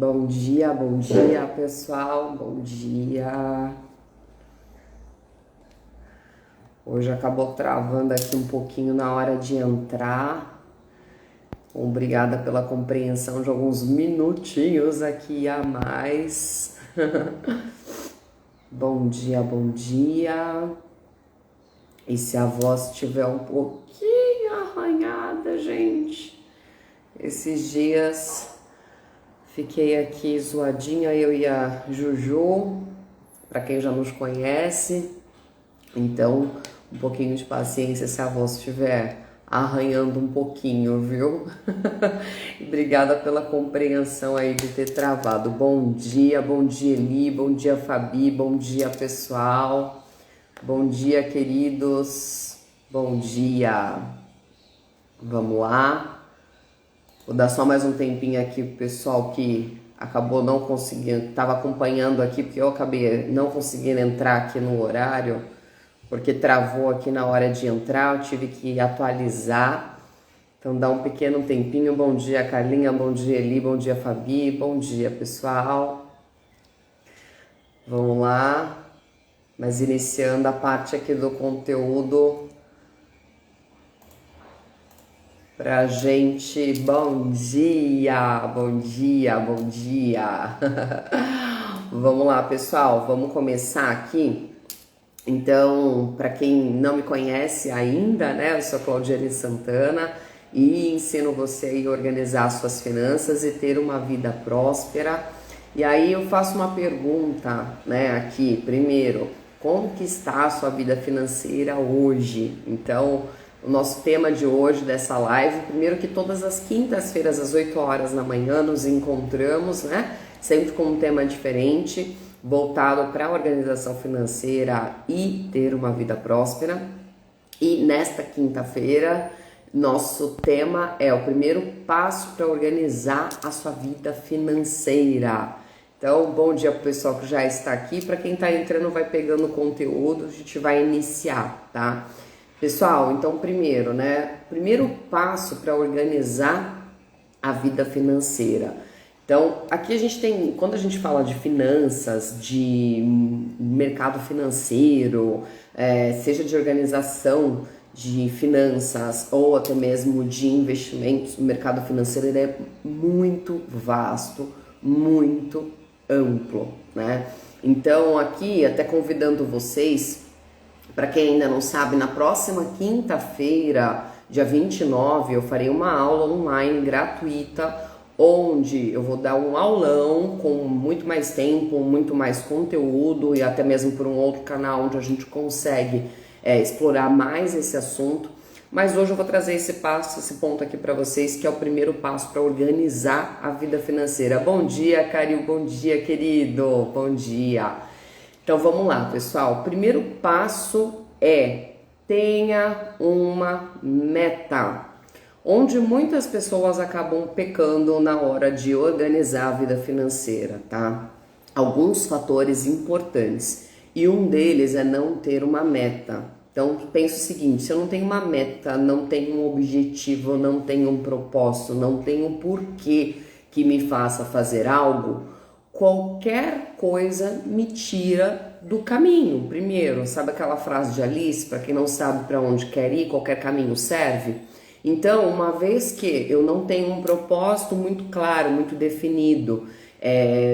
Bom dia, pessoal. Bom dia. Hoje acabou travando aqui um pouquinho na hora de entrar. Obrigada pela compreensão de alguns minutinhos aqui a mais. Bom dia, bom dia. E se a voz estiver um pouquinho arranhada, gente, esses dias fiquei aqui zoadinha, eu e a Juju, para quem já nos conhece. Então, um pouquinho de paciência se a voz estiver arranhando um pouquinho, viu? Obrigada pela compreensão aí de ter travado. Bom dia, Eli, bom dia, Fabi, bom dia, pessoal. Bom dia, queridos. Bom dia. Vamos lá. Vou dar só mais um tempinho aqui pro pessoal que acabou não conseguindo, estava acompanhando aqui, porque eu acabei não conseguindo entrar aqui no horário, porque travou aqui na hora de entrar, eu tive que atualizar. Então dá um pequeno tempinho. Bom dia, Carlinha, bom dia, Eli, bom dia, Fabi, bom dia, pessoal. Vamos lá. Mas iniciando a parte aqui do conteúdo pra gente. Bom dia, bom dia, bom dia. Vamos lá, pessoal, vamos começar aqui. Então, para quem não me conhece ainda, né, eu sou Claudiane Santana e ensino você a organizar suas finanças e ter uma vida próspera. E aí eu faço uma pergunta, né, aqui, primeiro, como que está a sua vida financeira hoje? Então, o nosso tema de hoje dessa live, primeiro que todas as quintas-feiras às 8 horas da manhã nos encontramos, né, sempre com um tema diferente, voltado para a organização financeira e ter uma vida próspera. E nesta quinta-feira, nosso tema é o primeiro passo para organizar a sua vida financeira. Então, bom dia para o pessoal que já está aqui. Para quem está entrando, vai pegando o conteúdo, a gente vai iniciar, tá? Pessoal, então primeiro, né? Primeiro passo para organizar a vida financeira. Então, aqui a gente tem, quando a gente fala de finanças, de mercado financeiro, seja de organização de finanças ou até mesmo de investimentos, o mercado financeiro ele é muito vasto, muito amplo, né? Então, aqui, até convidando vocês, para quem ainda não sabe, na próxima quinta-feira, dia 29, eu farei uma aula online gratuita, onde eu vou dar um aulão com muito mais tempo, muito mais conteúdo e até mesmo por um outro canal onde a gente consegue explorar mais esse assunto. Mas hoje eu vou trazer esse ponto aqui para vocês, que é o primeiro passo para organizar a vida financeira. Bom dia, Caril, bom dia, querido, bom dia. Então vamos lá, pessoal. O primeiro passo é tenha uma meta. Onde muitas pessoas acabam pecando na hora de organizar a vida financeira, tá? Alguns fatores importantes, e um deles é não ter uma meta. Então, pensa o seguinte, se eu não tenho uma meta, não tenho um objetivo, não tenho um propósito, não tenho um porquê que me faça fazer algo, qualquer coisa me tira do caminho. Primeiro, sabe aquela frase de Alice, para quem não sabe para onde quer ir, qualquer caminho serve? Então, uma vez que eu não tenho um propósito muito claro, muito definido,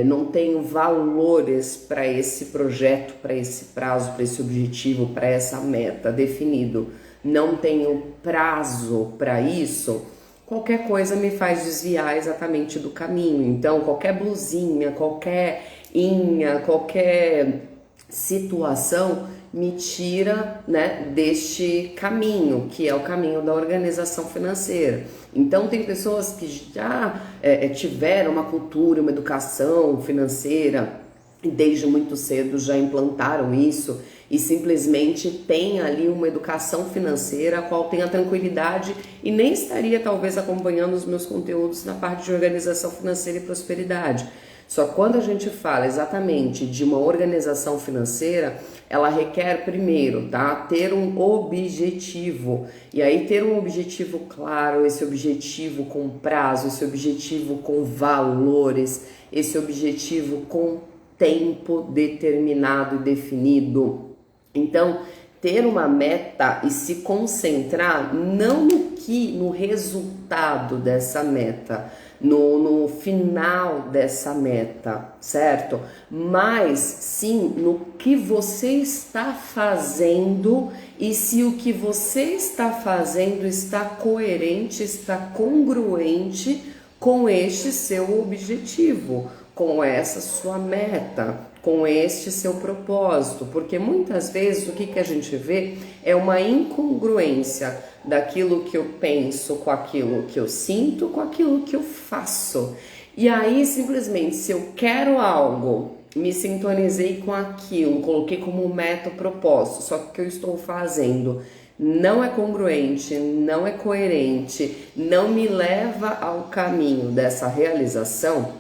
não tenho valores para esse projeto, para esse prazo, para esse objetivo, para essa meta definido, não tenho prazo para isso, qualquer coisa me faz desviar exatamente do caminho. Então, qualquer blusinha, qualquer qualquer situação me tira, né, deste caminho, que é o caminho da organização financeira. Então tem pessoas que já tiveram uma cultura, uma educação financeira e desde muito cedo já implantaram isso e simplesmente tem ali uma educação financeira a qual tem a tranquilidade e nem estaria talvez acompanhando os meus conteúdos na parte de organização financeira e prosperidade. Só que quando a gente fala exatamente de uma organização financeira, ela requer primeiro, tá? Ter um objetivo. E aí ter um objetivo claro, esse objetivo com prazo, esse objetivo com valores, esse objetivo com tempo determinado e definido. Então, ter uma meta e se concentrar não no resultado dessa meta, no final dessa meta, certo? Mas sim no que você está fazendo e se o que você está fazendo está coerente, está congruente com este seu objetivo, com essa sua meta, com este seu propósito, porque muitas vezes o que a gente vê é uma incongruência daquilo que eu penso com aquilo que eu sinto, com aquilo que eu faço. E aí simplesmente se eu quero algo, me sintonizei com aquilo, coloquei como meta o propósito, só que o que eu estou fazendo não é congruente, não é coerente, não me leva ao caminho dessa realização,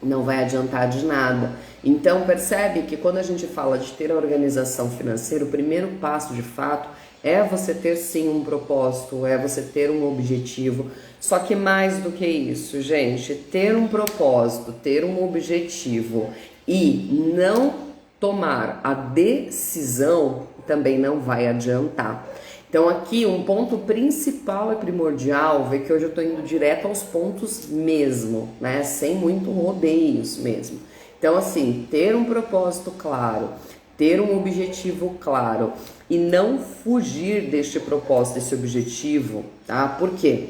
não vai adiantar de nada. Então percebe que quando a gente fala de ter a organização financeira, o primeiro passo de fato é você ter sim um propósito, é você ter um objetivo. Só que mais do que isso, gente, ter um propósito, ter um objetivo e não tomar a decisão também não vai adiantar. Então aqui um ponto principal e primordial, vê que hoje eu tô indo direto aos pontos mesmo, né? Sem muito rodeios mesmo. Então assim, ter um propósito claro, ter um objetivo claro e não fugir deste propósito, desse objetivo, tá? Por quê?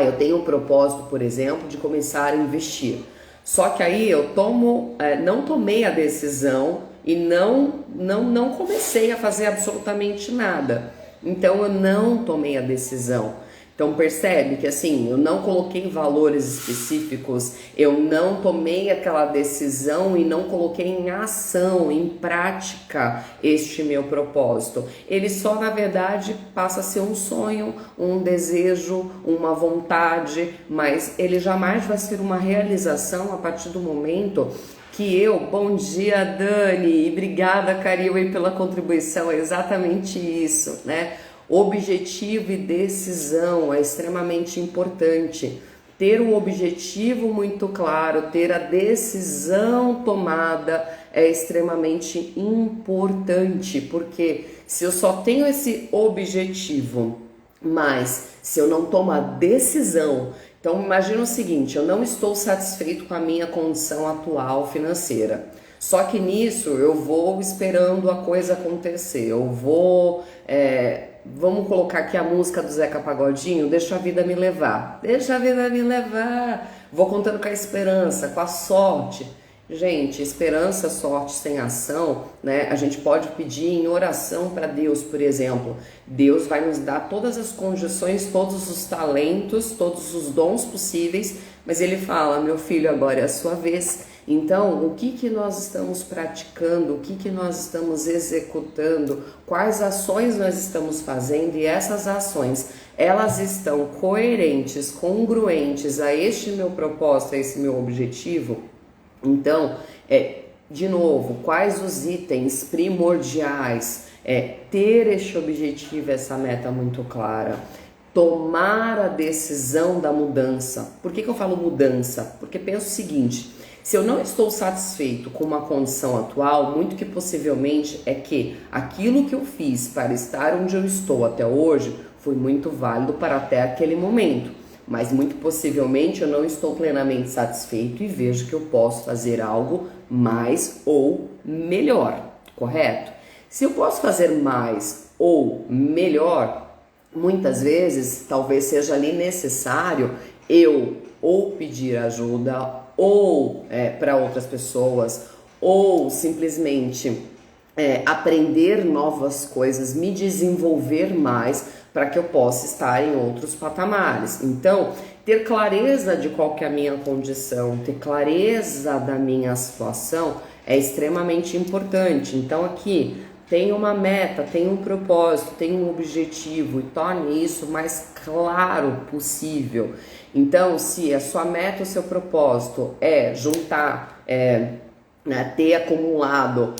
Eu tenho um propósito, por exemplo, de começar a investir. Só que aí eu não tomei a decisão e não comecei a fazer absolutamente nada. Então eu não tomei a decisão. Então percebe que assim, eu não coloquei valores específicos, eu não tomei aquela decisão e não coloquei em ação, em prática este meu propósito. Ele só na verdade passa a ser um sonho, um desejo, uma vontade, mas ele jamais vai ser uma realização a partir do momento que bom dia Dani, e obrigada Caril aí pela contribuição, é exatamente isso, né? Objetivo e decisão é extremamente importante. Ter um objetivo muito claro, ter a decisão tomada é extremamente importante, porque se eu só tenho esse objetivo, mas se eu não tomo a decisão, então imagina o seguinte, eu não estou satisfeito com a minha condição atual financeira. Só que nisso eu vou esperando a coisa acontecer, eu vou, vamos colocar aqui a música do Zeca Pagodinho, deixa a vida me levar, deixa a vida me levar, vou contando com a esperança, com a sorte. Gente, esperança, sorte sem ação, né? A gente pode pedir em oração para Deus, por exemplo. Deus vai nos dar todas as condições, todos os talentos, todos os dons possíveis, mas Ele fala, meu filho, agora é a sua vez. Então, o que nós estamos praticando, o que nós estamos executando, quais ações nós estamos fazendo e essas ações, elas estão coerentes, congruentes a este meu propósito, a esse meu objetivo? Então, de novo, quais os itens primordiais? Ter este objetivo, essa meta muito clara. Tomar a decisão da mudança. Por que eu falo mudança? Porque penso o seguinte, se eu não estou satisfeito com uma condição atual, muito que possivelmente é que aquilo que eu fiz para estar onde eu estou até hoje foi muito válido para até aquele momento. Mas muito possivelmente eu não estou plenamente satisfeito e vejo que eu posso fazer algo mais ou melhor, correto? Se eu posso fazer mais ou melhor, muitas vezes talvez seja ali necessário eu ou pedir ajuda ou para outras pessoas ou simplesmente aprender novas coisas, me desenvolver mais para que eu possa estar em outros patamares. Então, ter clareza de qual que é a minha condição, ter clareza da minha situação é extremamente importante. Então aqui, tenha uma meta, tenha um propósito, tenha um objetivo e torne isso o mais claro possível. Então, se a sua meta, o seu propósito é juntar, ter acumulado.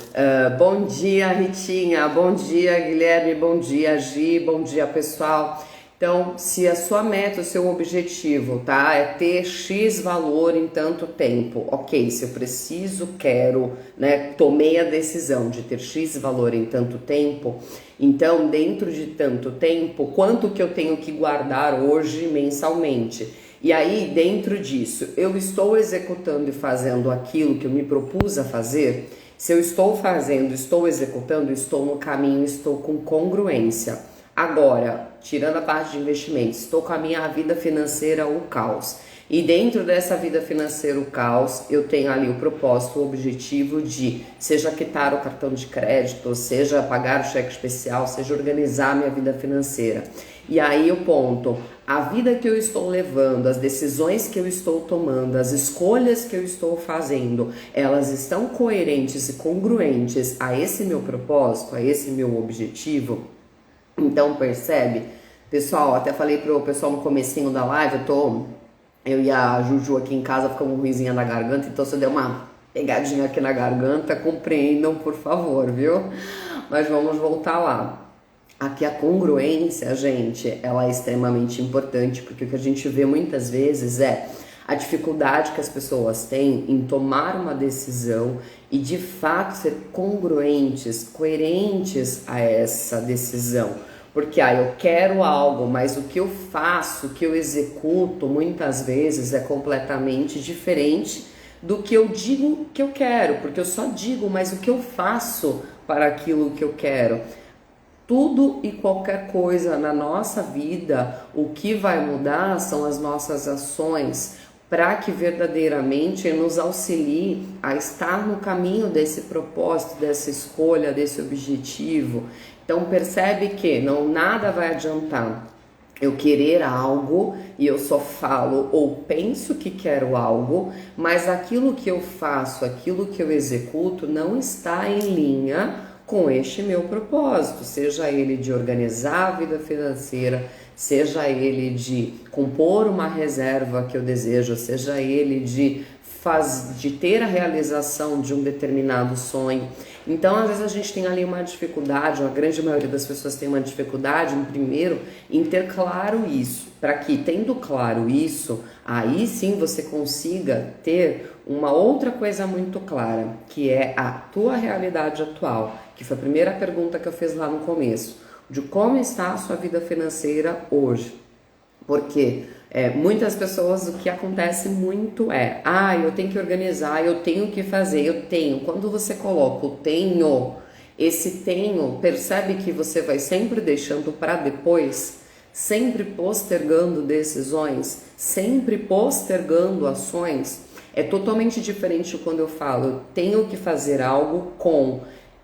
Bom dia, Ritinha, bom dia, Guilherme, bom dia, Gi, bom dia, pessoal. Então, se a sua meta, o seu objetivo, tá, é ter X valor em tanto tempo, ok, se eu preciso, quero, né, tomei a decisão de ter X valor em tanto tempo, então, dentro de tanto tempo, quanto que eu tenho que guardar hoje mensalmente? E aí, dentro disso, eu estou executando e fazendo aquilo que eu me propus a fazer? Se eu estou fazendo, estou executando, estou no caminho, estou com congruência. Agora, tirando a parte de investimentos, estou com a minha vida financeira o caos. E dentro dessa vida financeira o caos, eu tenho ali o propósito, o objetivo de, seja quitar o cartão de crédito, seja pagar o cheque especial, seja organizar a minha vida financeira. E aí o ponto, a vida que eu estou levando, as decisões que eu estou tomando, as escolhas que eu estou fazendo, elas estão coerentes e congruentes a esse meu propósito, a esse meu objetivo? Então percebe, pessoal, até falei pro pessoal no comecinho da live, eu e a Juju aqui em casa ficamos ruimzinha na garganta, então se eu der uma pegadinha aqui na garganta, compreendam por favor, viu? Mas vamos voltar lá. Aqui a congruência, gente, ela é extremamente importante, porque o que a gente vê muitas vezes é a dificuldade que as pessoas têm em tomar uma decisão e de fato ser congruentes, coerentes a essa decisão. Porque eu quero algo, mas o que eu faço, o que eu executo, muitas vezes é completamente diferente do que eu digo que eu quero, porque eu só digo, mas o que eu faço para aquilo que eu quero? Tudo e qualquer coisa na nossa vida, o que vai mudar são as nossas ações, para que verdadeiramente nos auxilie a estar no caminho desse propósito, dessa escolha, desse objetivo. Então percebe que nada vai adiantar eu querer algo e eu só falo ou penso que quero algo, mas aquilo que eu faço, aquilo que eu executo não está em linha com este meu propósito, seja ele de organizar a vida financeira, seja ele de compor uma reserva que eu desejo, seja ele de ter a realização de um determinado sonho. Então, às vezes a gente tem ali uma dificuldade, a grande maioria das pessoas tem uma dificuldade, primeiro, em ter claro isso, para que, tendo claro isso, aí sim você consiga ter uma outra coisa muito clara, que é a tua realidade atual, que foi a primeira pergunta que eu fiz lá no começo, de como está a sua vida financeira hoje. Porque muitas pessoas, o que acontece muito eu tenho que organizar, eu tenho que fazer, eu tenho. Quando você coloca o tenho, esse tenho, percebe que você vai sempre deixando para depois, sempre postergando decisões, sempre postergando ações. É totalmente diferente quando eu falo, eu tenho que fazer algo com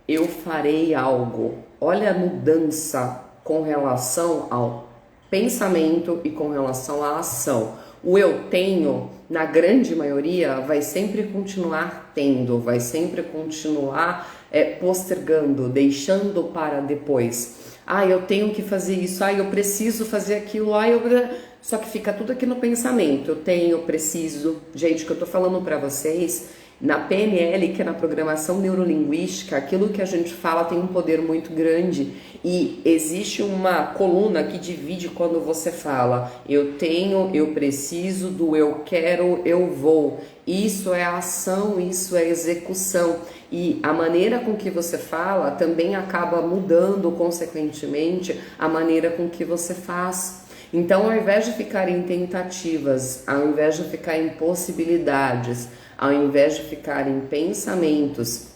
eu farei algo. Olha a mudança com relação ao pensamento e com relação à ação. O eu tenho, na grande maioria, vai sempre continuar tendo, vai sempre continuar postergando, deixando para depois. Eu tenho que fazer isso, eu preciso fazer aquilo, só que fica tudo aqui no pensamento. Eu tenho, eu preciso. Gente, o que eu tô falando para vocês, na PNL, que é na programação neurolinguística, aquilo que a gente fala tem um poder muito grande e existe uma coluna que divide quando você fala eu tenho, eu preciso, do eu quero, eu vou. Isso é ação, isso é execução e a maneira com que você fala também acaba mudando consequentemente a maneira com que você faz. Então, ao invés de ficar em tentativas, ao invés de ficar em possibilidades, ao invés de ficar em pensamentos,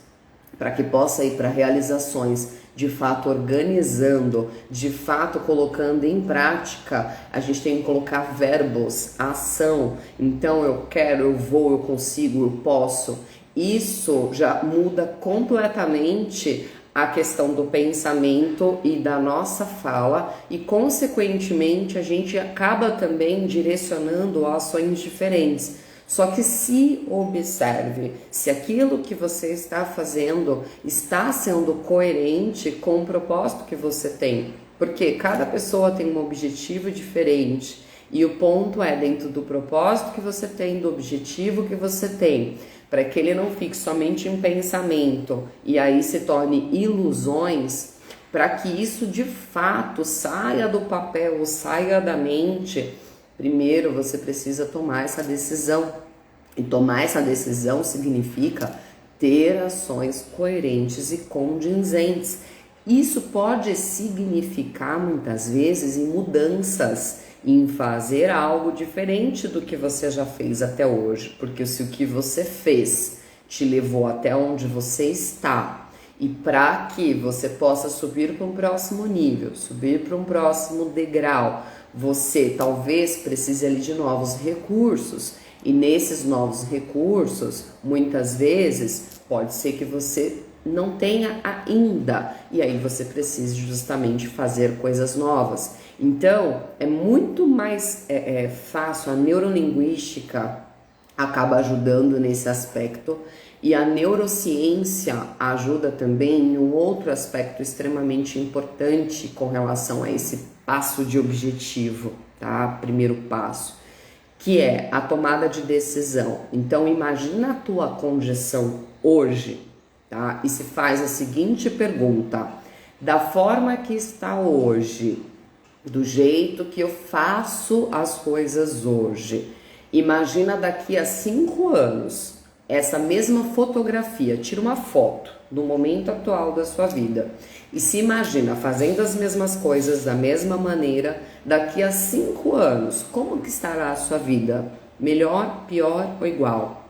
para que possa ir para realizações, de fato organizando, de fato colocando em prática, a gente tem que colocar verbos, ação. Então eu quero, eu vou, eu consigo, eu posso. Isso já muda completamente a questão do pensamento e da nossa fala e consequentemente a gente acaba também direcionando ações diferentes. Só que se observe se aquilo que você está fazendo está sendo coerente com o propósito que você tem. Porque cada pessoa tem um objetivo diferente. E o ponto é dentro do propósito que você tem, do objetivo que você tem, para que ele não fique somente em pensamento e aí se torne ilusões, para que isso de fato saia do papel, saia da mente. Primeiro você precisa tomar essa decisão. E tomar essa decisão significa ter ações coerentes e condizentes. Isso pode significar muitas vezes em mudanças, em fazer algo diferente do que você já fez até hoje, porque se o que você fez te levou até onde você está, e para que você possa subir para um próximo nível, subir para um próximo degrau, você talvez precise ali de novos recursos, e nesses novos recursos, muitas vezes, pode ser que você não tenha ainda, e aí você precisa justamente fazer coisas novas. Então, é muito mais fácil, a neurolinguística acaba ajudando nesse aspecto, e a neurociência ajuda também em um outro aspecto extremamente importante com relação a esse passo de objetivo, tá? Primeiro passo, que é a tomada de decisão. Então, imagina a tua condição hoje, tá? E se faz a seguinte pergunta: da forma que está hoje, do jeito que eu faço as coisas hoje, imagina daqui a 5 anos, essa mesma fotografia, tira uma foto do momento atual da sua vida e se imagina fazendo as mesmas coisas da mesma maneira daqui a 5 anos, como que estará a sua vida? Melhor, pior ou igual?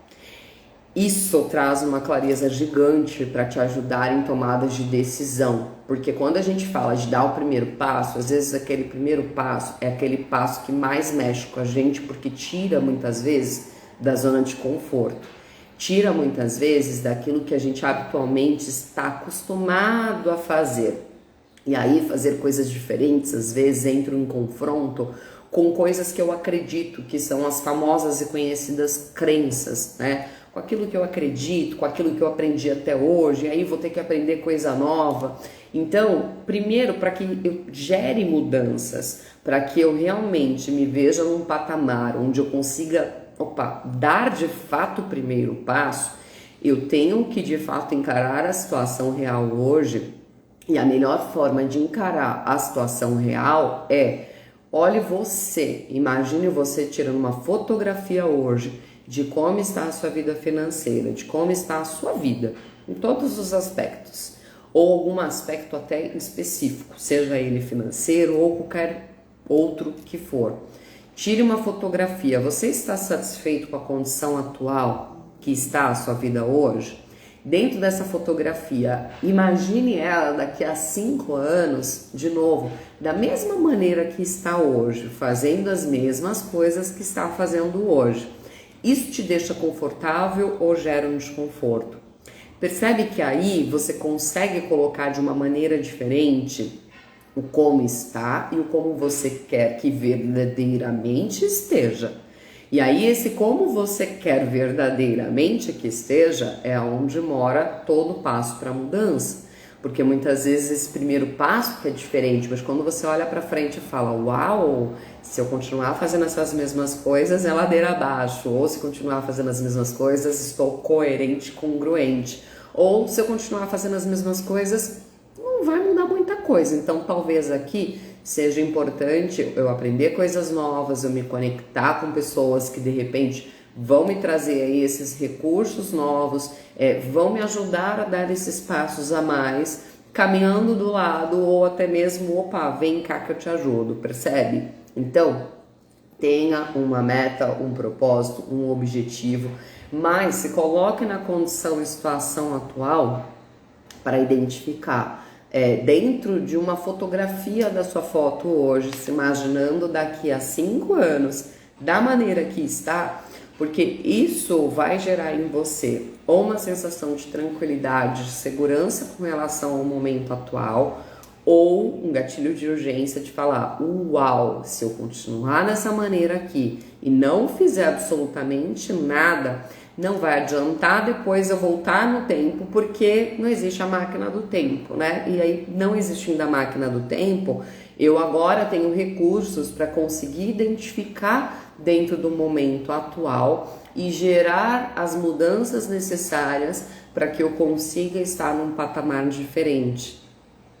Isso traz uma clareza gigante para te ajudar em tomadas de decisão, porque quando a gente fala de dar o primeiro passo, às vezes aquele primeiro passo é aquele passo que mais mexe com a gente, porque tira muitas vezes da zona de conforto, tira muitas vezes daquilo que a gente habitualmente está acostumado a fazer. E aí fazer coisas diferentes às vezes entra em confronto com coisas que eu acredito que são as famosas e conhecidas crenças, né? Com aquilo que eu acredito, com aquilo que eu aprendi até hoje, e aí vou ter que aprender coisa nova. Então, primeiro, para que eu gere mudanças, para que eu realmente me veja num patamar onde eu consiga, dar de fato o primeiro passo, eu tenho que de fato encarar a situação real hoje, e a melhor forma de encarar a situação real é: olhe você, imagine você tirando uma fotografia hoje de como está a sua vida financeira, de como está a sua vida, em todos os aspectos, ou algum aspecto até específico, seja ele financeiro ou qualquer outro que for. Tire uma fotografia. Você está satisfeito com a condição atual que está a sua vida hoje? Dentro dessa fotografia, imagine ela daqui a 5 anos, de novo, da mesma maneira que está hoje, fazendo as mesmas coisas que está fazendo hoje. Isso te deixa confortável ou gera um desconforto? Percebe que aí você consegue colocar de uma maneira diferente o como está e o como você quer que verdadeiramente esteja. E aí esse como você quer verdadeiramente que esteja é onde mora todo o passo para a mudança. Porque muitas vezes esse primeiro passo que é diferente, mas quando você olha para frente e fala: uau, se eu continuar fazendo essas mesmas coisas, é ladeira abaixo. Ou se continuar fazendo as mesmas coisas, estou coerente, congruente. Ou se eu continuar fazendo as mesmas coisas, não vai mudar muita coisa. Então talvez aqui seja importante eu aprender coisas novas, eu me conectar com pessoas que de repente vão me trazer aí esses recursos novos, vão me ajudar a dar esses passos a mais, caminhando do lado, ou até mesmo, vem cá que eu te ajudo, percebe? Então, tenha uma meta, um propósito, um objetivo, mas se coloque na condição e situação atual para identificar dentro de uma fotografia da sua foto hoje, se imaginando daqui a 5 anos, da maneira que está, porque isso vai gerar em você ou uma sensação de tranquilidade, de segurança com relação ao momento atual, ou um gatilho de urgência de falar: uau, se eu continuar dessa maneira aqui, e não fizer absolutamente nada, não vai adiantar depois eu voltar no tempo, porque não existe a máquina do tempo, né? E aí, não existindo a máquina do tempo, eu agora tenho recursos para conseguir identificar dentro do momento atual e gerar as mudanças necessárias para que eu consiga estar num patamar diferente.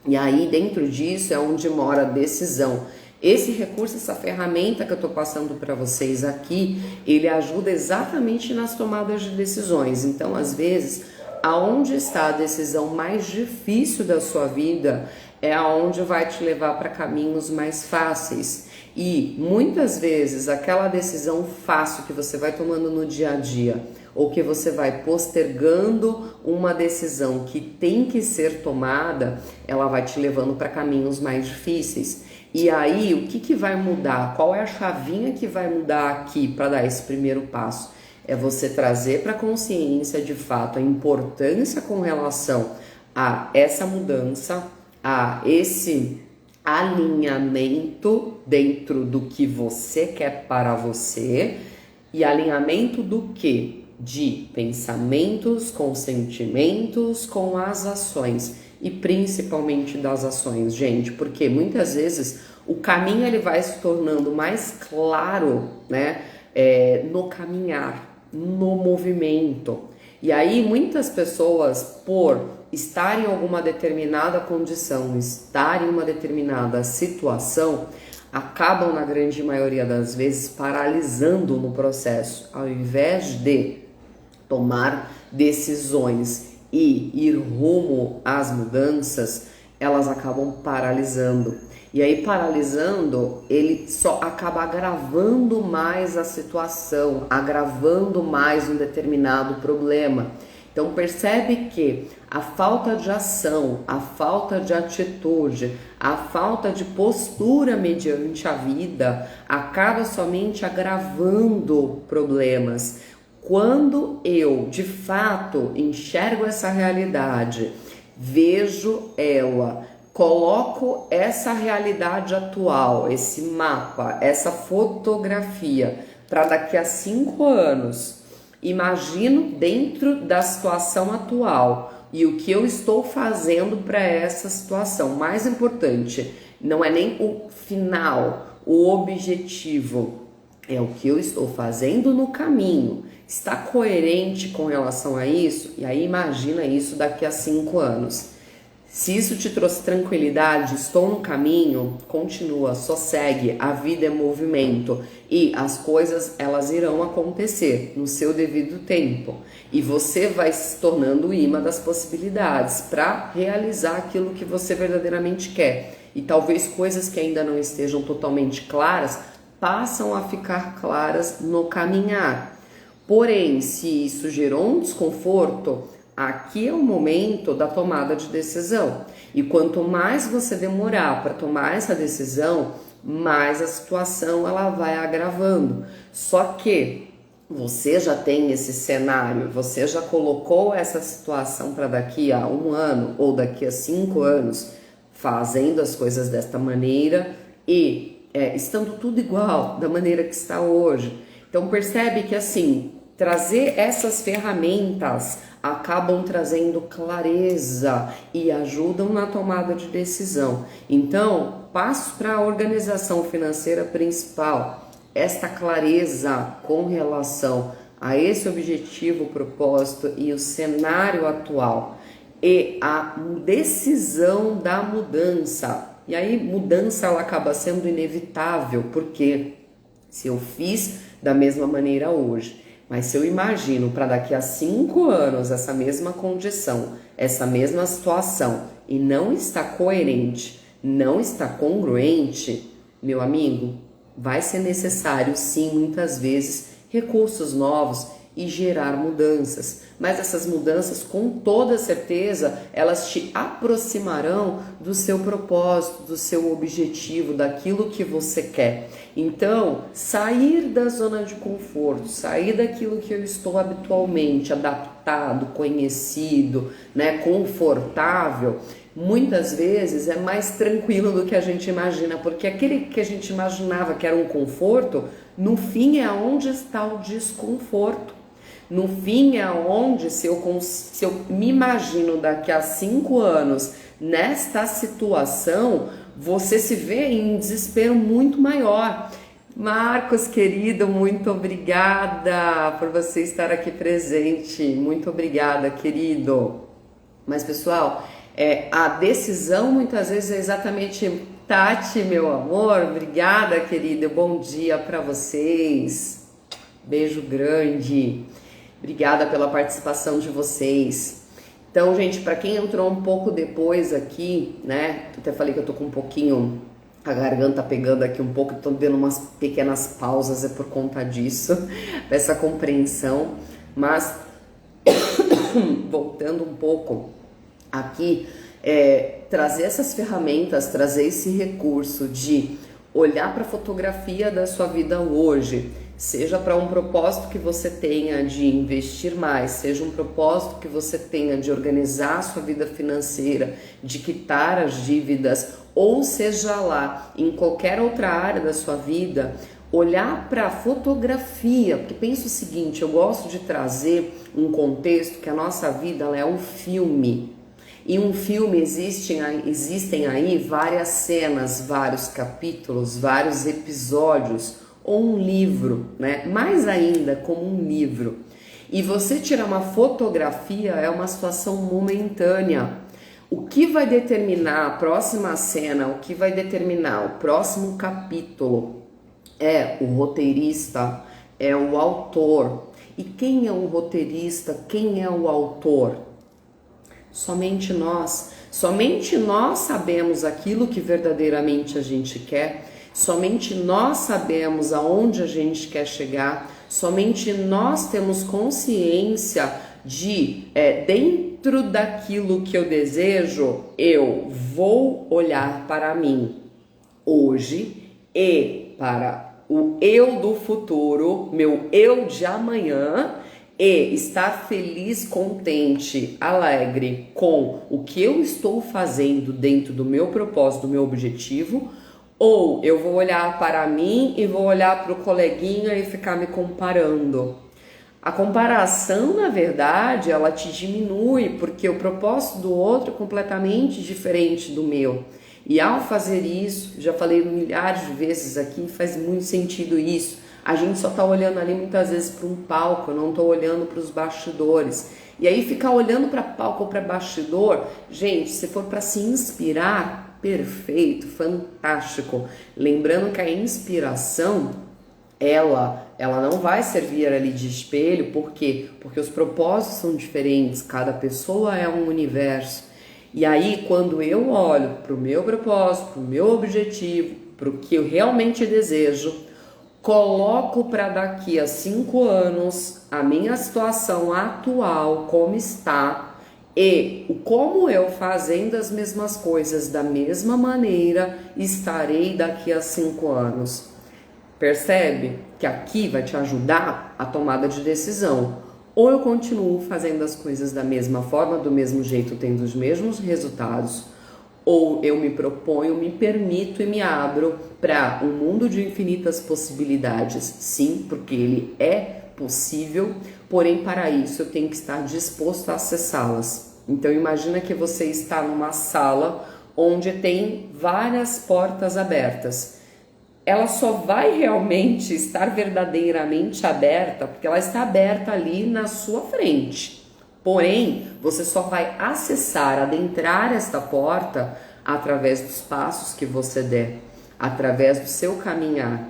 E aí, dentro disso, é onde mora a decisão. Esse recurso, essa ferramenta que eu estou passando para vocês aqui, ele ajuda exatamente nas tomadas de decisões. Então, às vezes, aonde está a decisão mais difícil da sua vida é aonde vai te levar para caminhos mais fáceis. E muitas vezes aquela decisão fácil que você vai tomando no dia a dia, ou que você vai postergando uma decisão que tem que ser tomada, ela vai te levando para caminhos mais difíceis. E aí, o que vai mudar? Qual é a chavinha que vai mudar aqui para dar esse primeiro passo? É você trazer para a consciência, de fato, a importância com relação a essa mudança, a esse alinhamento dentro do que você quer para você. E alinhamento do quê? De pensamentos com sentimentos, com as ações. E principalmente das ações, gente, porque muitas vezes o caminho ele vai se tornando mais claro, né, no caminhar, no movimento. E aí muitas pessoas, por estar em alguma determinada condição, estar em uma determinada situação, acabam na grande maioria das vezes paralisando no processo, ao invés de tomar decisões e ir rumo às mudanças, elas acabam paralisando. E aí, paralisando, ele só acaba agravando mais a situação, agravando mais um determinado problema. Então, percebe que a falta de ação, a falta de atitude, a falta de postura mediante a vida acaba somente agravando problemas. Quando eu, de fato, enxergo essa realidade, vejo ela, coloco essa realidade atual, esse mapa, essa fotografia para daqui a 5 anos, imagino dentro da situação atual e o que eu estou fazendo para essa situação. Mais importante, não é nem o final, o objetivo, é o que eu estou fazendo no caminho. Está coerente com relação a isso? E aí imagina isso daqui a 5 anos. Se isso te trouxe tranquilidade, estou no caminho, continua, só segue, a vida é movimento e as coisas elas irão acontecer no seu devido tempo e você vai se tornando o imã das possibilidades para realizar aquilo que você verdadeiramente quer. E talvez coisas que ainda não estejam totalmente claras passam a ficar claras no caminhar. Porém, se isso gerou um desconforto, aqui é o momento da tomada de decisão. E quanto mais você demorar para tomar essa decisão, mais a situação ela vai agravando. Só que você já tem esse cenário, você já colocou essa situação para daqui a 1 ano ou daqui a 5 anos, fazendo as coisas desta maneira e estando tudo igual da maneira que está hoje. Então percebe que assim, trazer essas ferramentas acabam trazendo clareza e ajudam na tomada de decisão. Então, passo para a organização financeira principal, esta clareza com relação a esse objetivo, propósito e o cenário atual e a decisão da mudança. E aí, mudança ela acaba sendo inevitável, porque se eu fiz da mesma maneira hoje, mas se eu imagino para daqui a 5 anos essa mesma condição, essa mesma situação e não está coerente, não está congruente, meu amigo, vai ser necessário sim muitas vezes recursos novos e gerar mudanças. Mas essas mudanças, com toda certeza, elas te aproximarão do seu propósito, do seu objetivo, daquilo que você quer. Então, sair da zona de conforto, sair daquilo que eu estou habitualmente adaptado, conhecido, né, confortável, muitas vezes é mais tranquilo do que a gente imagina, porque aquele que a gente imaginava que era um conforto, No fim é onde está o desconforto. No fim é onde, se eu me imagino daqui a 5 anos nesta situação, você se vê em um desespero muito maior. Marcos, querido, muito obrigada por você estar aqui presente. Muito obrigada, querido. Mas, pessoal, a decisão muitas vezes é exatamente... Tati, meu amor, obrigada, querida. Bom dia para vocês. Beijo grande. Obrigada pela participação de vocês. Então, gente, para quem entrou um pouco depois aqui, né? Até falei que eu tô com um pouquinho... A garganta pegando aqui um pouco, tô dando umas pequenas pausas, é por conta disso, dessa compreensão. Mas, voltando um pouco aqui, trazer essas ferramentas, trazer esse recurso de olhar para a fotografia da sua vida hoje, seja para um propósito que você tenha de investir mais, seja um propósito que você tenha de organizar a sua vida financeira, de quitar as dívidas, ou seja lá, em qualquer outra área da sua vida, olhar para a fotografia, porque pensa o seguinte, eu gosto de trazer um contexto que a nossa vida ela é um filme. E um filme existem aí várias cenas, vários capítulos, vários episódios, ou um livro, né? Mais ainda como um livro. E você tirar uma fotografia é uma situação momentânea. O que vai determinar a próxima cena, o que vai determinar o próximo capítulo é o roteirista, é o autor. E quem é o roteirista, quem é o autor? Somente nós sabemos aquilo que verdadeiramente a gente quer, somente nós sabemos aonde a gente quer chegar, somente nós temos consciência de, dentro daquilo que eu desejo, eu vou olhar para mim hoje e para o eu do futuro, meu eu de amanhã, e estar feliz, contente, alegre com o que eu estou fazendo dentro do meu propósito, do meu objetivo, ou eu vou olhar para mim e vou olhar para o coleguinha e ficar me comparando. A comparação, na verdade, ela te diminui, porque o propósito do outro é completamente diferente do meu. E ao fazer isso, já falei milhares de vezes aqui, faz muito sentido isso. A gente só tá olhando ali muitas vezes para um palco, eu não tô olhando para os bastidores. E aí ficar olhando para palco ou para bastidor, gente, se for para se inspirar, perfeito, fantástico. Lembrando que a inspiração, ela não vai servir ali de espelho, por quê? Porque os propósitos são diferentes, cada pessoa é um universo. E aí, quando eu olho para o meu propósito, para o meu objetivo, para o que eu realmente desejo, coloco para daqui a 5 anos a minha situação atual, como está, e como eu fazendo as mesmas coisas da mesma maneira estarei daqui a 5 anos. Percebe que aqui vai te ajudar a tomada de decisão. Ou eu continuo fazendo as coisas da mesma forma, do mesmo jeito, tendo os mesmos resultados, ou eu me proponho, me permito e me abro para um mundo de infinitas possibilidades. Sim, porque ele é possível, porém para isso eu tenho que estar disposto a acessá-las. Então imagina que você está numa sala onde tem várias portas abertas. Ela só vai realmente estar verdadeiramente aberta porque ela está aberta ali na sua frente. Porém, você só vai acessar, adentrar esta porta através dos passos que você der, através do seu caminhar,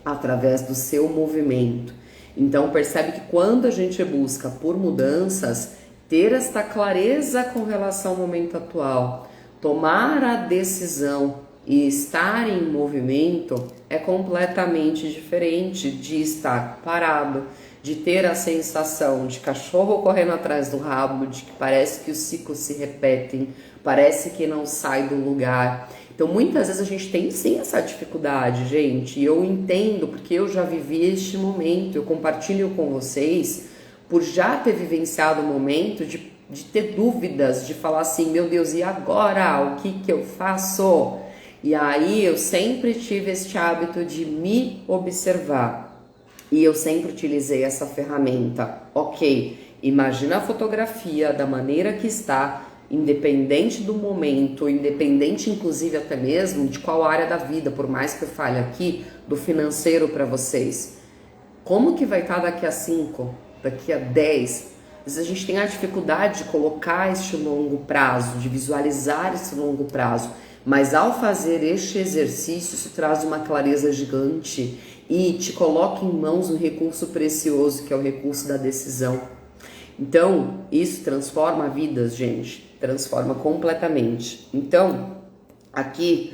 através do seu movimento. Então, percebe que quando a gente busca por mudanças, ter esta clareza com relação ao momento atual, tomar a decisão e estar em movimento é completamente diferente de estar parado, de ter a sensação de cachorro correndo atrás do rabo, de que parece que os ciclos se repetem, parece que não sai do lugar. Então muitas vezes a gente tem sim essa dificuldade, gente, e eu entendo porque eu já vivi este momento, eu compartilho com vocês por já ter vivenciado o momento de ter dúvidas, de falar assim, meu Deus, e agora? O que eu faço? E aí eu sempre tive este hábito de me observar. E eu sempre utilizei essa ferramenta. Ok, imagina a fotografia da maneira que está, independente do momento, independente inclusive até mesmo de qual área da vida, por mais que eu fale aqui do financeiro para vocês. Como que vai estar daqui a 5, daqui a 10? Às vezes a gente tem a dificuldade de colocar este longo prazo, de visualizar esse longo prazo. Mas ao fazer este exercício, isso traz uma clareza gigante e te coloca em mãos um recurso precioso, que é o recurso da decisão. Então, isso transforma vidas, gente. Transforma completamente. Então, aqui,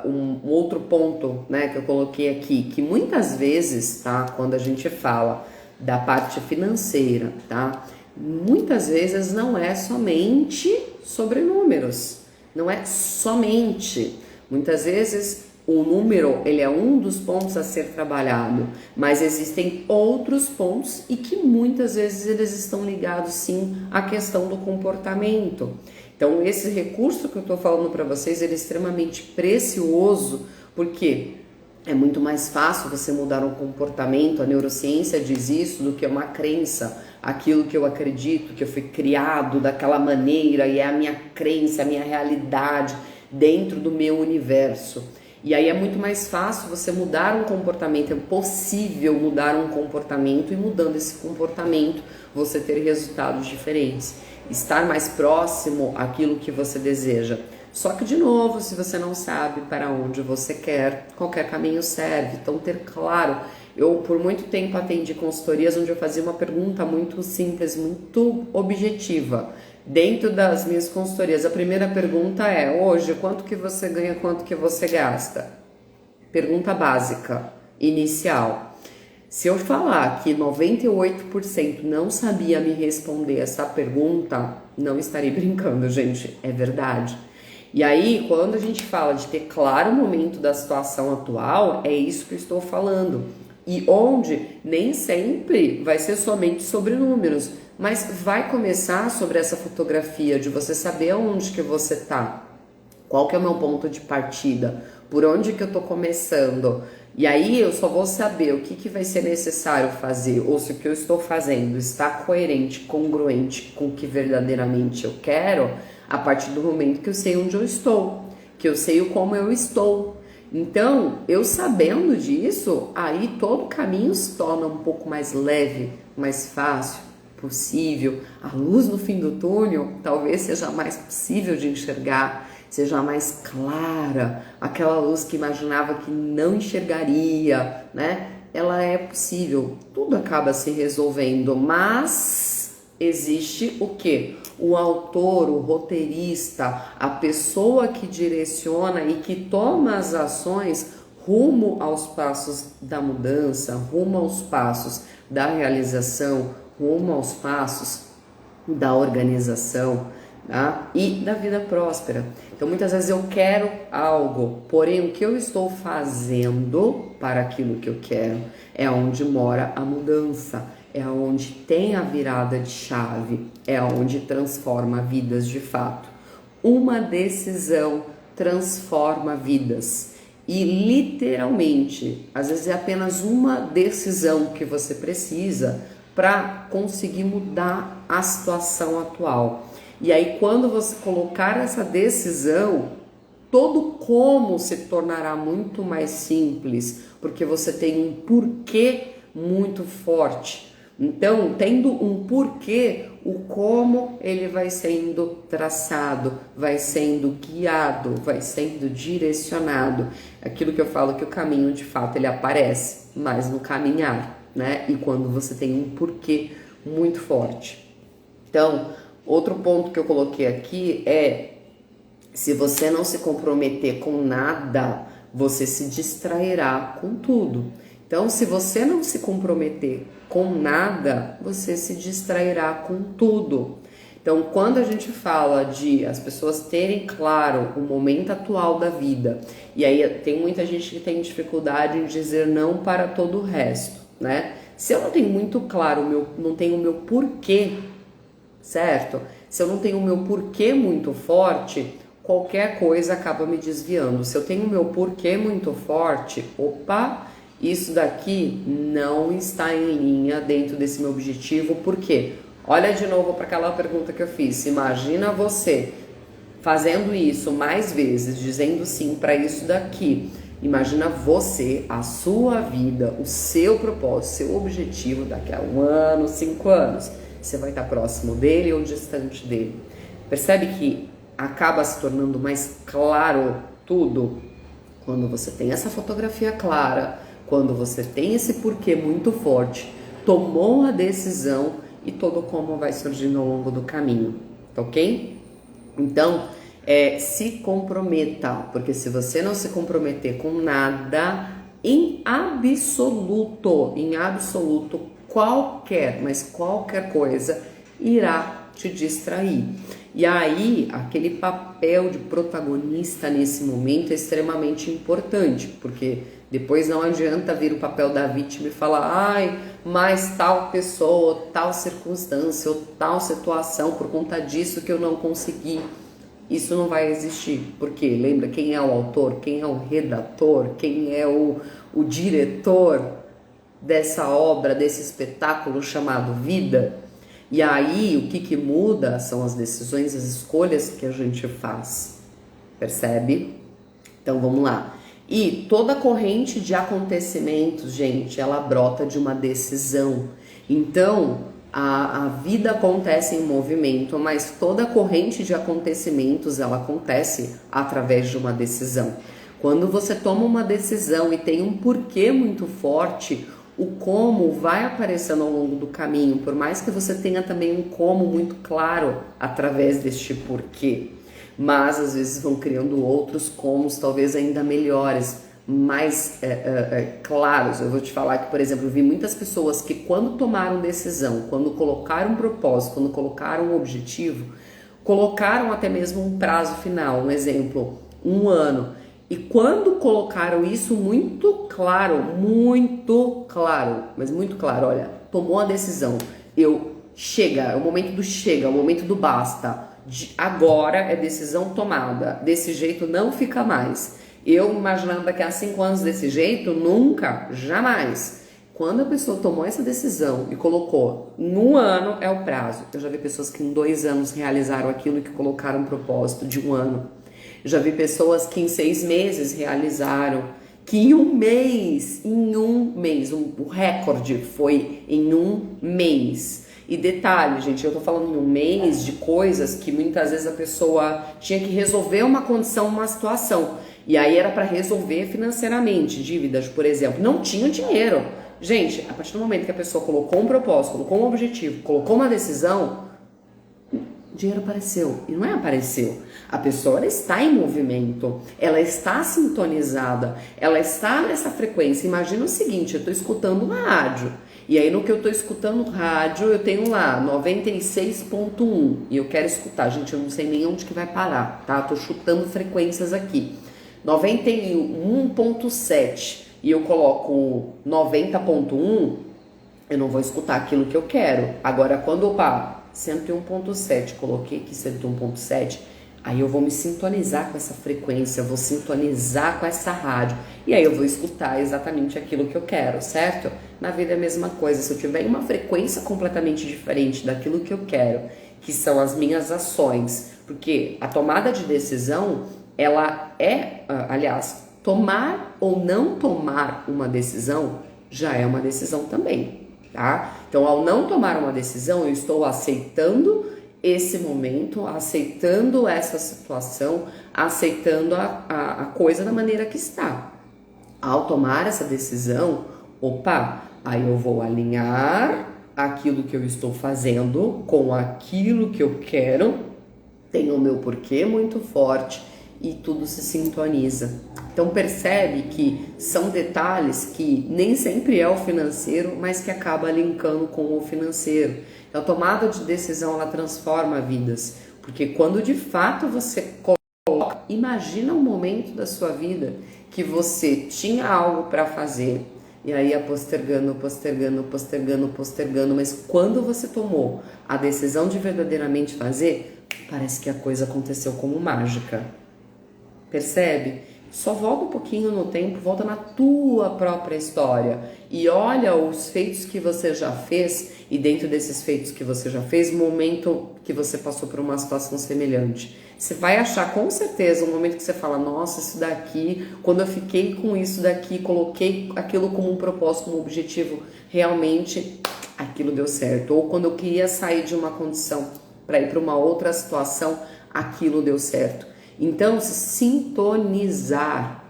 um outro ponto, né, que eu coloquei aqui, que muitas vezes, tá, quando a gente fala da parte financeira, tá, muitas vezes não é somente sobre números. Não é somente. Muitas vezes o número, ele é um dos pontos a ser trabalhado, mas existem outros pontos e que muitas vezes eles estão ligados sim à questão do comportamento. Então esse recurso que eu estou falando para vocês, ele é extremamente precioso, porque é muito mais fácil você mudar um comportamento, a neurociência diz isso, do que uma crença, aquilo que eu acredito, que eu fui criado daquela maneira e é a minha crença, a minha realidade dentro do meu universo. E aí é muito mais fácil você mudar um comportamento, é possível mudar um comportamento e mudando esse comportamento você ter resultados diferentes, estar mais próximo àquilo que você deseja. Só que, de novo, se você não sabe para onde você quer, qualquer caminho serve. Então, ter claro. Eu, por muito tempo, atendi consultorias onde eu fazia uma pergunta muito simples, muito objetiva. Dentro das minhas consultorias, a primeira pergunta é: hoje, quanto que você ganha, quanto que você gasta? Pergunta básica, inicial. Se eu falar que 98% não sabia me responder essa pergunta, não estarei brincando, gente, é verdade. E aí, quando a gente fala de ter claro o momento da situação atual, é isso que eu estou falando. E onde nem sempre vai ser somente sobre números, mas vai começar sobre essa fotografia, de você saber onde que você tá, qual que é o meu ponto de partida, por onde que eu tô começando. E aí eu só vou saber o que vai ser necessário fazer, ou se o que eu estou fazendo está coerente, congruente com o que verdadeiramente eu quero, a partir do momento que eu sei onde eu estou, que eu sei como eu estou. Então, eu sabendo disso, aí todo o caminho se torna um pouco mais leve, mais fácil, possível. A luz no fim do túnel talvez seja mais possível de enxergar, seja mais clara, aquela luz que imaginava que não enxergaria, né? Ela é possível, tudo acaba se resolvendo, mas existe o quê? O autor, o roteirista, a pessoa que direciona e que toma as ações rumo aos passos da mudança, rumo aos passos da realização, rumo aos passos da organização, tá? E da vida próspera. Então muitas vezes eu quero algo, porém o que eu estou fazendo para aquilo que eu quero é onde mora a mudança, é onde tem a virada de chave, é onde transforma vidas de fato. Uma decisão transforma vidas e literalmente, às vezes é apenas uma decisão que você precisa para conseguir mudar a situação atual. E aí quando você colocar essa decisão, todo como se tornará muito mais simples, porque você tem um porquê muito forte. Então, tendo um porquê, o como ele vai sendo traçado, vai sendo guiado, vai sendo direcionado. Aquilo que eu falo que o caminho de fato ele aparece, mas no caminhar, né? E quando você tem um porquê muito forte. Então, outro ponto que eu coloquei aqui é: se você não se comprometer com nada, você se distrairá com tudo. Então, se você não se comprometer com nada, você se distrairá com tudo. Então, quando a gente fala de as pessoas terem claro o momento atual da vida, e aí tem muita gente que tem dificuldade em dizer não para todo o resto, né? Se eu não tenho muito claro, não tenho o meu porquê, certo? Se eu não tenho o meu porquê muito forte, qualquer coisa acaba me desviando. Se eu tenho o meu porquê muito forte, opa, isso daqui não está em linha dentro desse meu objetivo, por quê? Olha de novo para aquela pergunta que eu fiz. Imagina você fazendo isso mais vezes, dizendo sim para isso daqui. Imagina você, a sua vida, o seu propósito, seu objetivo daqui a 1 ano, 5 anos. Você vai estar próximo dele ou distante dele? Percebe que acaba se tornando mais claro tudo quando você tem essa fotografia clara, quando você tem esse porquê muito forte, tomou a decisão e todo como vai surgindo ao longo do caminho, tá ok? Então, se comprometa, porque se você não se comprometer com nada, em absoluto, qualquer, mas qualquer coisa irá te distrair. E aí, aquele papel de protagonista nesse momento é extremamente importante, porque depois não adianta vir o papel da vítima e falar, ai, mas tal pessoa, tal circunstância, ou tal situação, por conta disso que eu não consegui. Isso não vai existir, porque lembra quem é o autor, quem é o redator, quem é o diretor dessa obra, desse espetáculo chamado vida. E aí o que muda são as decisões, as escolhas que a gente faz, percebe? Então vamos lá. E toda corrente de acontecimentos, gente, ela brota de uma decisão. Então a vida acontece em movimento, mas toda corrente de acontecimentos ela acontece através de uma decisão. Quando você toma uma decisão e tem um porquê muito forte, o como vai aparecendo ao longo do caminho, por mais que você tenha também um como muito claro através deste porquê. Mas às vezes vão criando outros comos, talvez ainda melhores, mais claros. Eu vou te falar que, por exemplo, eu vi muitas pessoas que quando tomaram decisão, quando colocaram um propósito, quando colocaram um objetivo, colocaram até mesmo um prazo final, um exemplo, 1 ano. E quando colocaram isso muito claro, mas muito claro, olha, tomou a decisão, chega, é o momento do chega, é o momento do basta, agora é decisão tomada, desse jeito não fica mais. Eu imaginando daqui a 5 anos desse jeito, nunca, jamais. Quando a pessoa tomou essa decisão e colocou em 1 ano é o prazo. Eu já vi pessoas que em 2 anos realizaram aquilo que colocaram um propósito de 1 ano. Eu já vi pessoas que em 6 meses realizaram, que em um mês, o recorde foi em 1 mês. E detalhe, gente, eu tô falando em 1 mês de coisas que muitas vezes a pessoa tinha que resolver uma condição, uma situação. E aí era para resolver financeiramente, dívidas, por exemplo. Não tinha dinheiro. Gente, a partir do momento que a pessoa colocou um propósito, colocou um objetivo, colocou uma decisão, o dinheiro apareceu. E não apareceu. A pessoa ela está em movimento, ela está sintonizada, ela está nessa frequência. Imagina o seguinte, eu estou escutando uma rádio. E aí no que eu estou escutando rádio, eu tenho lá 96.1 e eu quero escutar. Gente, eu não sei nem onde que vai parar, tá? Tô chutando frequências aqui. 91.7 e eu coloco 90.1, eu não vou escutar aquilo que eu quero. Agora, quando eu paro 101.7, coloquei aqui 101.7, aí eu vou me sintonizar com essa frequência, eu vou sintonizar com essa rádio e aí eu vou escutar exatamente aquilo que eu quero, certo? Na vida é a mesma coisa, se eu tiver uma frequência completamente diferente daquilo que eu quero, que são as minhas ações, porque a tomada de decisão, ela aliás, tomar ou não tomar uma decisão já é uma decisão também, tá? Então, ao não tomar uma decisão, eu estou aceitando esse momento, aceitando essa situação, aceitando a coisa da maneira que está. Ao tomar essa decisão, aí eu vou alinhar aquilo que eu estou fazendo com aquilo que eu quero, tenho o meu porquê muito forte e tudo se sintoniza. Então percebe que são detalhes que nem sempre é o financeiro, mas que acaba linkando com o financeiro. Então, a tomada de decisão, ela transforma vidas, porque quando de fato você coloca, imagina um momento da sua vida que você tinha algo para fazer e aí ia postergando, mas quando você tomou a decisão de verdadeiramente fazer, parece que a coisa aconteceu como mágica. Percebe? Só volta um pouquinho no tempo, volta na tua própria história e olha os feitos que você já fez e dentro desses feitos que você já fez, momento que você passou por uma situação semelhante. Você vai achar com certeza um momento que você fala, nossa, isso daqui, quando eu fiquei com isso daqui, coloquei aquilo como um propósito, como objetivo, realmente aquilo deu certo. Ou quando eu queria sair de uma condição para ir para uma outra situação, aquilo deu certo. Então, se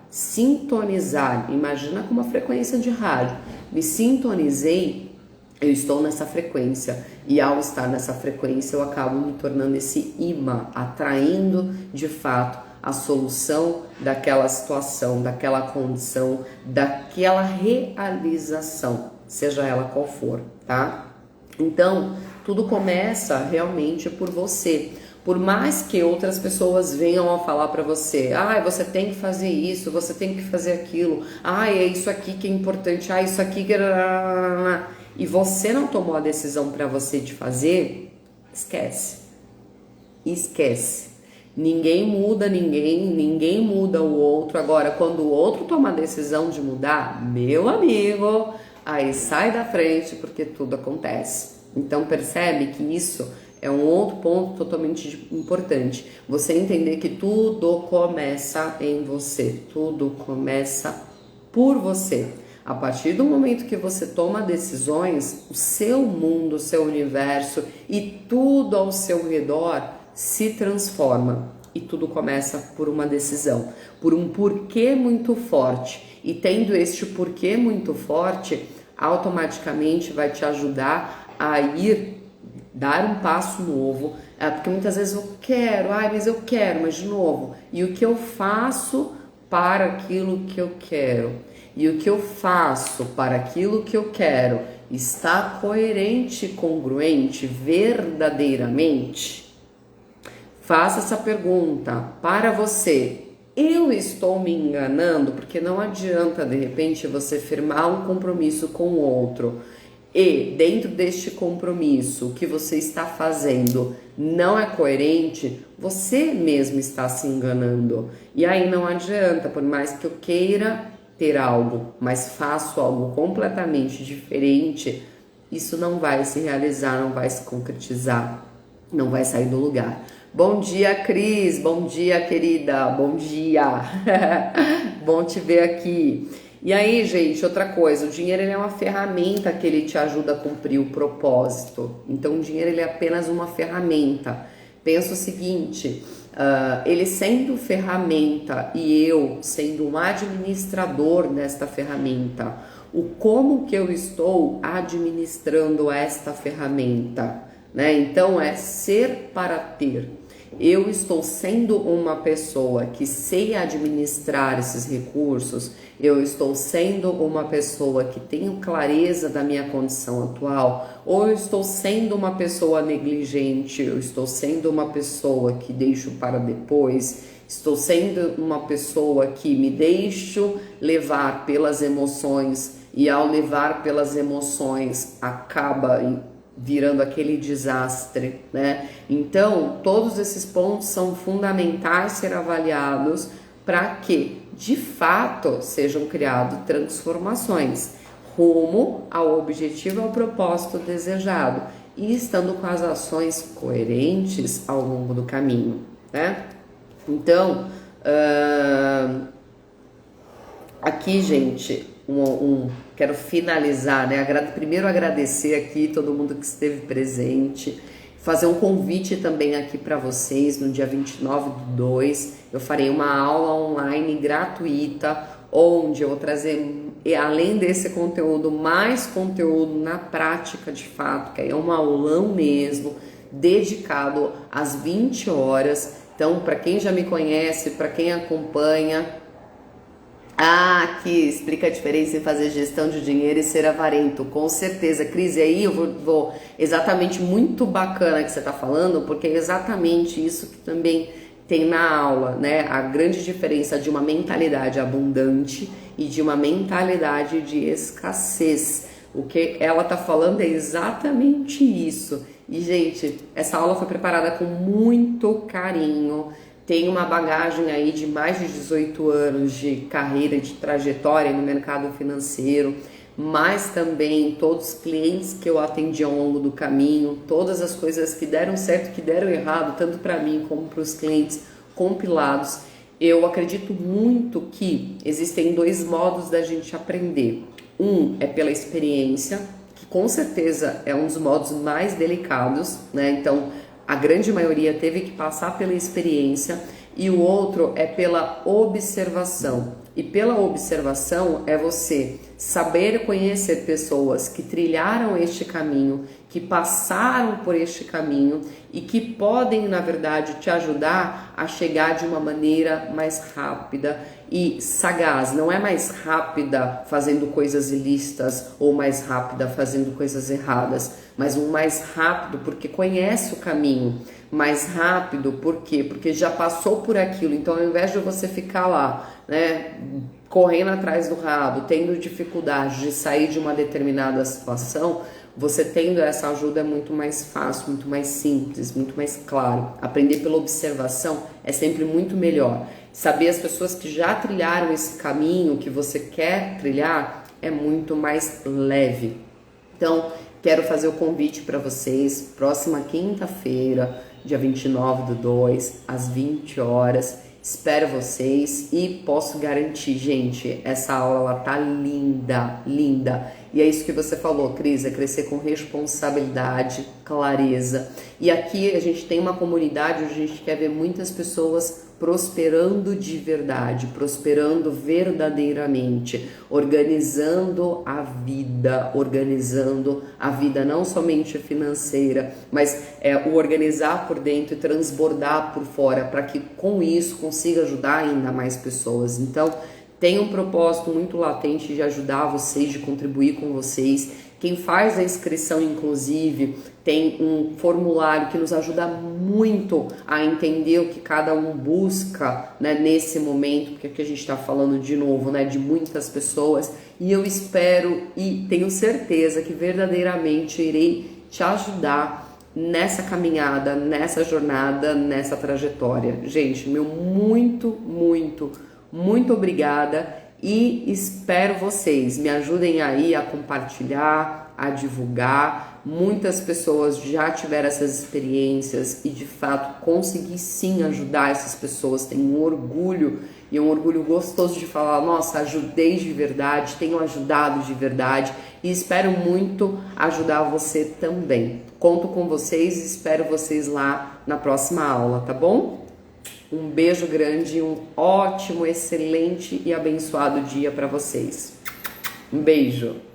sintonizar, imagina com uma frequência de rádio. Me sintonizei, eu estou nessa frequência. E ao estar nessa frequência, eu acabo me tornando esse imã, atraindo de fato a solução daquela situação, daquela condição, daquela realização, seja ela qual for, tá? Então, tudo começa realmente por você. Por mais que outras pessoas venham a falar para você, você tem que fazer isso, você tem que fazer aquilo, é isso aqui que é importante, isso aqui que... E você não tomou a decisão para você de fazer, esquece. Ninguém muda ninguém muda o outro. Agora, quando o outro toma a decisão de mudar, meu amigo, aí sai da frente porque tudo acontece. Então percebe que isso é um outro ponto totalmente importante. Você entender que tudo começa em você. Tudo começa por você. A partir do momento que você toma decisões, o seu mundo, o seu universo e tudo ao seu redor se transforma. E tudo começa por uma decisão, por um porquê muito forte. E tendo este porquê muito forte, automaticamente vai te ajudar a dar um passo novo, porque muitas vezes eu quero, mas de novo, e o que eu faço para aquilo que eu quero? E o que eu faço para aquilo que eu quero está coerente, congruente, verdadeiramente? Faça essa pergunta para você. Eu estou me enganando? Porque não adianta, de repente, você firmar um compromisso com o outro e dentro deste compromisso o que você está fazendo não é coerente, você mesmo está se enganando. E aí não adianta, por mais que eu queira ter algo, mas faço algo completamente diferente, isso não vai se realizar, não vai se concretizar, não vai sair do lugar. Bom dia, Cris, bom dia, querida, bom dia, bom te ver aqui. E aí, gente, outra coisa, o dinheiro ele é uma ferramenta que ele te ajuda a cumprir o propósito. Então, o dinheiro ele é apenas uma ferramenta. Pensa o seguinte, ele sendo ferramenta e eu sendo um administrador desta ferramenta, o como que eu estou administrando esta ferramenta, né? Então, é ser para ter. Eu estou sendo uma pessoa que sei administrar esses recursos, eu estou sendo uma pessoa que tenho clareza da minha condição atual, ou eu estou sendo uma pessoa negligente, eu estou sendo uma pessoa que deixo para depois, estou sendo uma pessoa que me deixo levar pelas emoções e ao levar pelas emoções acaba virando aquele desastre, né? Então, todos esses pontos são fundamentais ser avaliados para que, de fato, sejam criadas transformações rumo ao objetivo, ao propósito desejado e estando com as ações coerentes ao longo do caminho, né? Então, aqui, gente, quero finalizar, né? Primeiro agradecer aqui todo mundo que esteve presente, fazer um convite também aqui para vocês no dia 29/2, eu farei uma aula online gratuita, onde eu vou trazer, além desse conteúdo, mais conteúdo na prática de fato, que aí é um aulão mesmo, dedicado às 20 horas. Então, para quem já me conhece, para quem acompanha, aqui explica a diferença em fazer gestão de dinheiro e ser avarento, com certeza, Cris. E aí eu vou exatamente, muito bacana que você está falando, porque é exatamente isso que também tem na aula, né? A grande diferença de uma mentalidade abundante e de uma mentalidade de escassez. O que ela tá falando é exatamente isso. E, gente, essa aula foi preparada com muito carinho. tem uma bagagem aí de mais de 18 anos de carreira, de trajetória no mercado financeiro, mas também todos os clientes que eu atendi ao longo do caminho, todas as coisas que deram certo, que deram errado, tanto para mim como para os clientes, compilados. Eu acredito muito que existem dois modos da gente aprender. Um é pela experiência, que com certeza é um dos modos mais delicados, né? Então, a grande maioria teve que passar pela experiência, e o outro é pela observação. E pela observação é você saber conhecer pessoas que trilharam este caminho, que passaram por este caminho e que podem, na verdade, te ajudar a chegar de uma maneira mais rápida e sagaz. Não é mais rápida fazendo coisas ilícitas ou mais rápida fazendo coisas erradas, mas um mais rápido porque conhece o caminho. Mais rápido, por quê? Porque já passou por aquilo. Então, ao invés de você ficar lá, né, correndo atrás do rabo, tendo dificuldade de sair de uma determinada situação, você tendo essa ajuda é muito mais fácil, muito mais simples, muito mais claro. Aprender pela observação é sempre muito melhor. Saber as pessoas que já trilharam esse caminho que você quer trilhar é muito mais leve. Então, quero fazer o convite para vocês, próxima quinta-feira, dia 29/2, às 20 horas. Espero vocês e posso garantir, gente, essa aula ela tá linda, linda. E é isso que você falou, Cris, é crescer com responsabilidade, clareza. E aqui a gente tem uma comunidade onde a gente quer ver muitas pessoas prosperando de verdade, prosperando verdadeiramente, organizando a vida não somente financeira, mas o organizar por dentro e transbordar por fora, para que com isso consiga ajudar ainda mais pessoas. Então, tem um propósito muito latente de ajudar vocês, de contribuir com vocês. Quem faz a inscrição, inclusive, tem um formulário que nos ajuda muito a entender o que cada um busca, né, nesse momento, porque aqui a gente está falando de novo, né, de muitas pessoas, e eu espero e tenho certeza que verdadeiramente irei te ajudar nessa caminhada, nessa jornada, nessa trajetória. Gente, meu muito obrigada. E espero vocês, me ajudem aí a compartilhar, a divulgar. Muitas pessoas já tiveram essas experiências e de fato consegui sim ajudar essas pessoas. Tenho um orgulho e um orgulho gostoso de falar, nossa, ajudei de verdade, tenho ajudado de verdade e espero muito ajudar você também. Conto com vocês e espero vocês lá na próxima aula, tá bom? Um beijo grande, um ótimo, excelente e abençoado dia para vocês. Um beijo!